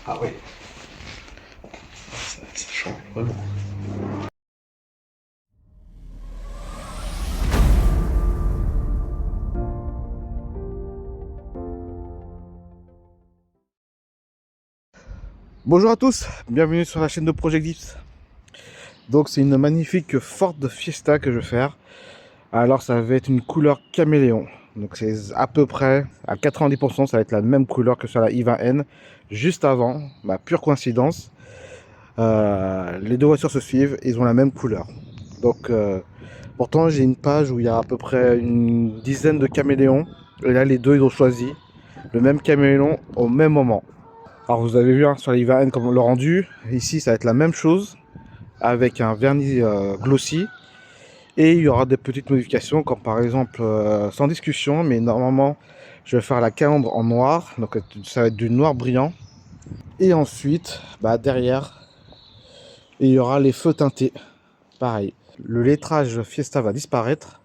Ah oui, ça change vraiment. Bonjour à tous, bienvenue sur la chaîne de Project Dips. Donc c'est une magnifique Ford Fiesta que je vais faire. Alors ça va être une couleur caméléon. Donc c'est à peu près, à 90%, ça va être la même couleur que sur la i20N. Juste avant, pure coïncidence, les deux voitures se suivent, ils ont la même couleur. Donc pourtant j'ai une page où il y a à peu près une dizaine de caméléons. Et là les deux ils ont choisi le même caméléon au même moment. Alors vous avez vu sur la i20N comme le rendu, ici ça va être la même chose avec un vernis glossy et il y aura des petites modifications comme par exemple sans discussion, mais normalement je vais faire la calandre en noir, donc ça va être du noir brillant, et ensuite derrière il y aura les feux teintés, pareil. Le lettrage Fiesta va disparaître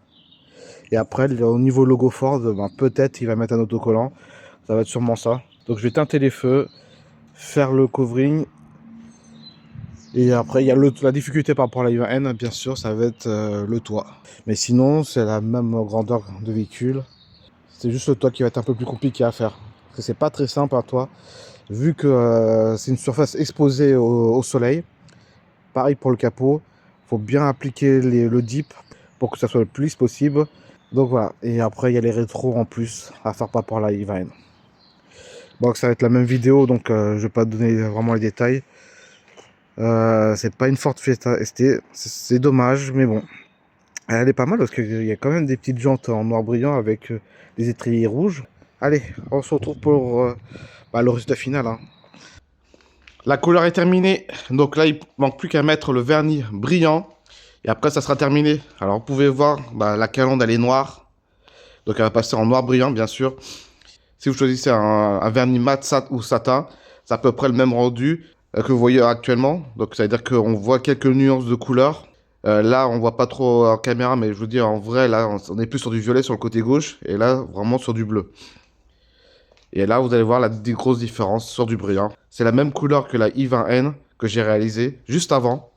et après au niveau logo Ford, peut-être il va mettre un autocollant, ça va être sûrement ça. Donc je vais teinter les feux, faire le covering. Et après, il y a la difficulté par rapport à la i20N, bien sûr, ça va être le toit. Mais sinon, c'est la même grandeur de véhicule. C'est juste le toit qui va être un peu plus compliqué à faire. Parce que c'est pas très simple un toit, vu que c'est une surface exposée au soleil. Pareil pour le capot, il faut bien appliquer le dip pour que ça soit le plus lisse possible. Donc voilà, et après il y a les rétros en plus à faire par rapport à la i20N. Bon, ça va être la même vidéo, donc je vais pas donner vraiment les détails. C'est pas une Ford Fiesta ST, c'est dommage, mais bon. Elle est pas mal parce qu'il y a quand même des petites jantes en noir brillant avec des étriers rouges. Allez, on se retrouve pour le résultat final, hein. La couleur est terminée, donc là il manque plus qu'à mettre le vernis brillant et après ça sera terminé. Alors vous pouvez voir, la calandre elle est noire, donc elle va passer en noir brillant bien sûr. Si vous choisissez un vernis mat ou satin, c'est à peu près le même rendu que vous voyez actuellement. Donc ça veut dire qu'on voit quelques nuances de couleur. Là, on voit pas trop en caméra, mais je vous dis en vrai, là, on est plus sur du violet sur le côté gauche, et là, vraiment sur du bleu. Et là, vous allez voir la grosse différence sur du brillant. C'est la même couleur que la i20N que j'ai réalisée juste avant,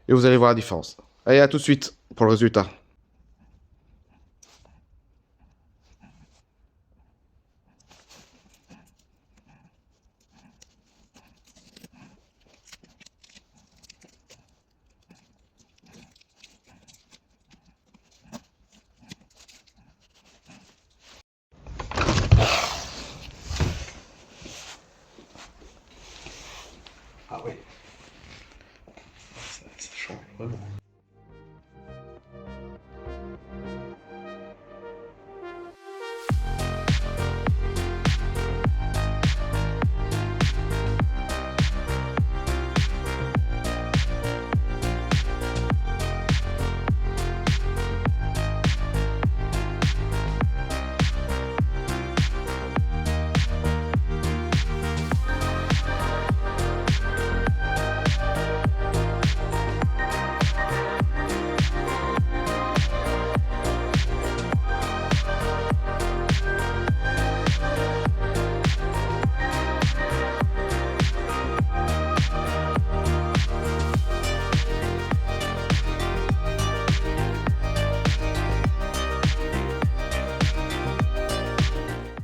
et vous allez voir la différence. Allez, à tout de suite pour le résultat. Ah oui, ça change vraiment.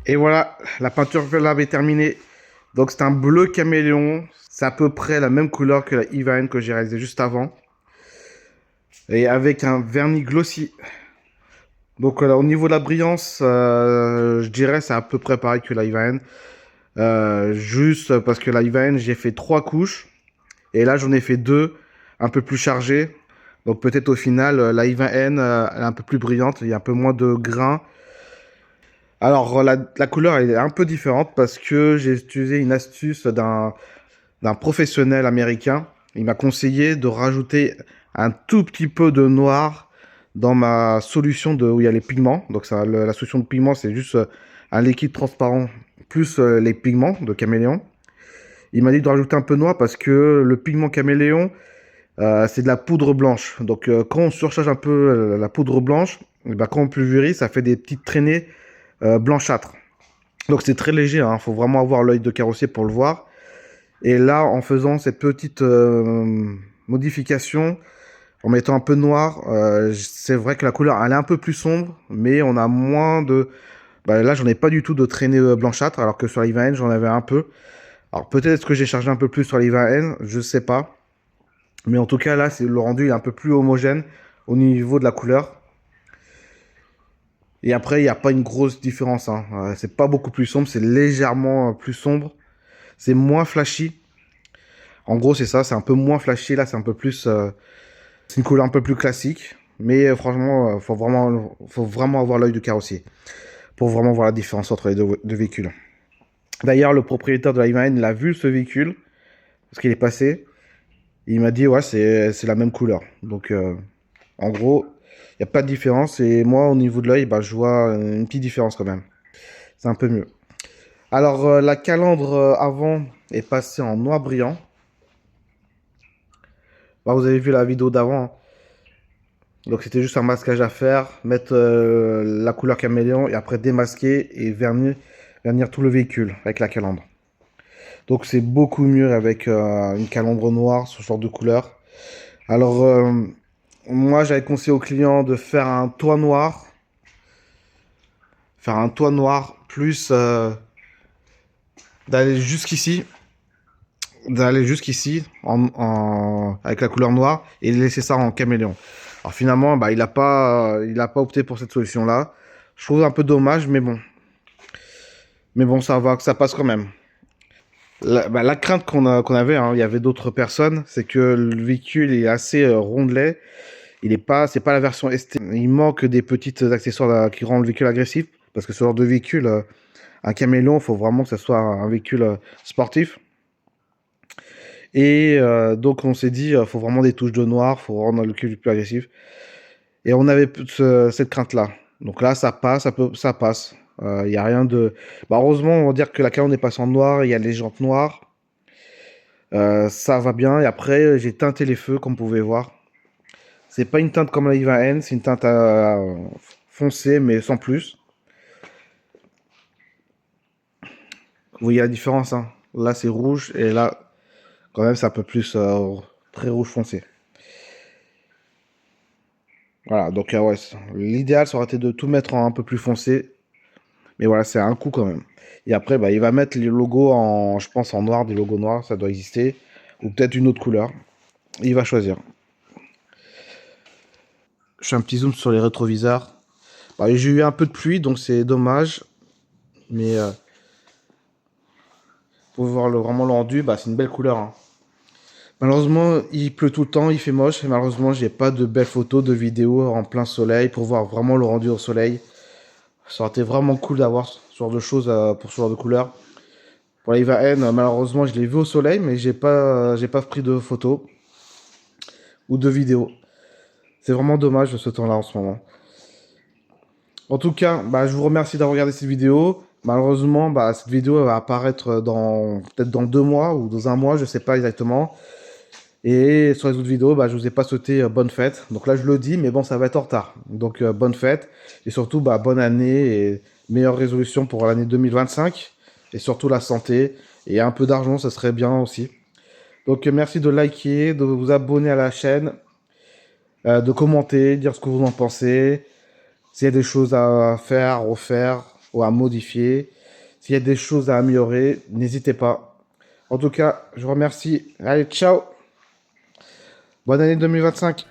Et voilà, la peinture là est terminée. Donc c'est un bleu caméléon. C'est à peu près la même couleur que la i20N que j'ai réalisée juste avant. Et avec un vernis glossy. Donc au niveau de la brillance, je dirais c'est à peu près pareil que la i20N. Juste parce que la i20N, j'ai fait 3 couches. Et là, j'en ai fait 2 un peu plus chargées. Donc peut-être au final, la i20N, elle est un peu plus brillante. Il y a un peu moins de grains. Alors la couleur, elle est un peu différente parce que j'ai utilisé une astuce d'un professionnel américain. Il m'a conseillé de rajouter un tout petit peu de noir dans ma solution où il y a les pigments. Donc ça, la solution de pigments, c'est juste un liquide transparent plus les pigments de caméléon. Il m'a dit de rajouter un peu de noir parce que le pigment caméléon, c'est de la poudre blanche. Donc quand on surcharge un peu la poudre blanche, quand on pulvérise, ça fait des petites traînées blanchâtres. Donc c'est très léger, hein. Faut vraiment avoir l'œil de carrossier pour le voir. Et là, en faisant cette petite modification, en mettant un peu de noir, c'est vrai que la couleur elle est un peu plus sombre, mais on a moins de... Bah, là, j'en ai pas du tout de traînée blanchâtre, alors que sur l'Iva N, j'en avais un peu. Alors peut-être que j'ai chargé un peu plus sur l'Iva N, je sais pas. Mais en tout cas, là, le rendu est un peu plus homogène au niveau de la couleur. Et après, il n'y a pas une grosse différence, hein. C'est pas beaucoup plus sombre, c'est légèrement plus sombre. C'est moins flashy. En gros, c'est ça, c'est un peu moins flashy. Là, c'est un peu plus... c'est une couleur un peu plus classique. Mais franchement, faut vraiment avoir l'œil du carrossier pour vraiment voir la différence entre les deux véhicules. D'ailleurs, le propriétaire de la Ivan l'a vu ce véhicule, parce qu'il est passé. Il m'a dit, ouais, c'est la même couleur. Donc, en gros, il n'y a pas de différence. Et moi, au niveau de l'œil, bah, je vois une petite différence quand même. C'est un peu mieux. Alors, la calandre avant est passée en noir brillant. Bah, vous avez vu la vidéo d'avant, hein. Donc, c'était juste un masquage à faire, mettre la couleur caméléon et après démasquer et vernir tout le véhicule avec la calandre. Donc, c'est beaucoup mieux avec une calandre noire, ce genre de couleur. Alors, moi, j'avais conseillé au client de faire un toit noir. Faire un toit noir plus d'aller jusqu'ici. D'aller jusqu'ici avec la couleur noire et laisser ça en caméléon. Alors finalement, bah, il a pas opté pour cette solution-là. Je trouve un peu dommage, mais bon. Mais bon, ça va, ça passe quand même. La crainte qu'on avait, hein, il y avait d'autres personnes, c'est que le véhicule est assez rondelet. C'est pas la version ST. Il manque des petites accessoires qui rendent le véhicule agressif. Parce que ce genre de véhicule, un caméléon, il faut vraiment que ce soit un véhicule sportif. Et donc on s'est dit, faut vraiment des touches de noir, faut rendre le véhicule plus agressif. Et on avait cette crainte-là. Donc là, ça passe, ça passe. Il y a rien de... Bah, heureusement, on va dire que la calandre est passée en noir, il y a les jantes noires. Ça va bien. Et après, j'ai teinté les feux, comme vous pouvez voir. C'est pas une teinte comme la Iva N, c'est une teinte foncée, mais sans plus. Vous voyez la différence, hein. Là, c'est rouge, et là, quand même, c'est un peu plus très rouge foncé. Voilà, donc ouais, l'idéal, ça aurait été de tout mettre en un peu plus foncé. Mais voilà, c'est un coup quand même. Et après, bah, il va mettre les logos en, je pense, en noir, des logos noirs, ça doit exister. Ou peut-être une autre couleur. Il va choisir. Je fais un petit zoom sur les rétroviseurs. Bah, j'ai eu un peu de pluie, donc c'est dommage. Mais pour voir vraiment le rendu, bah, c'est une belle couleur, hein. Malheureusement, il pleut tout le temps, il fait moche. Et malheureusement, j'ai pas de belles photos, de vidéos en plein soleil pour voir vraiment le rendu au soleil. Ça aurait été vraiment cool d'avoir ce genre de choses pour ce genre de couleur. Pour la Iva N, malheureusement, je l'ai vu au soleil, mais j'ai pas pris de photos ou de vidéos. C'est vraiment dommage de ce temps-là en ce moment. En tout cas, bah, je vous remercie d'avoir regardé cette vidéo. Malheureusement, bah, cette vidéo va apparaître peut-être dans 2 mois ou dans un mois, je sais pas exactement. Et sur les autres vidéos, bah, je vous ai pas souhaité bonne fête. Donc là, je le dis, mais bon, ça va être en retard. Donc bonne fête et surtout bah, bonne année et meilleure résolution pour l'année 2025 et surtout la santé et un peu d'argent, ça serait bien aussi. Donc merci de liker, de vous abonner à la chaîne, de commenter, dire ce que vous en pensez. S'il y a des choses à faire, à refaire ou à modifier, s'il y a des choses à améliorer, n'hésitez pas. En tout cas, je vous remercie. Allez, ciao! Bonne année 2025!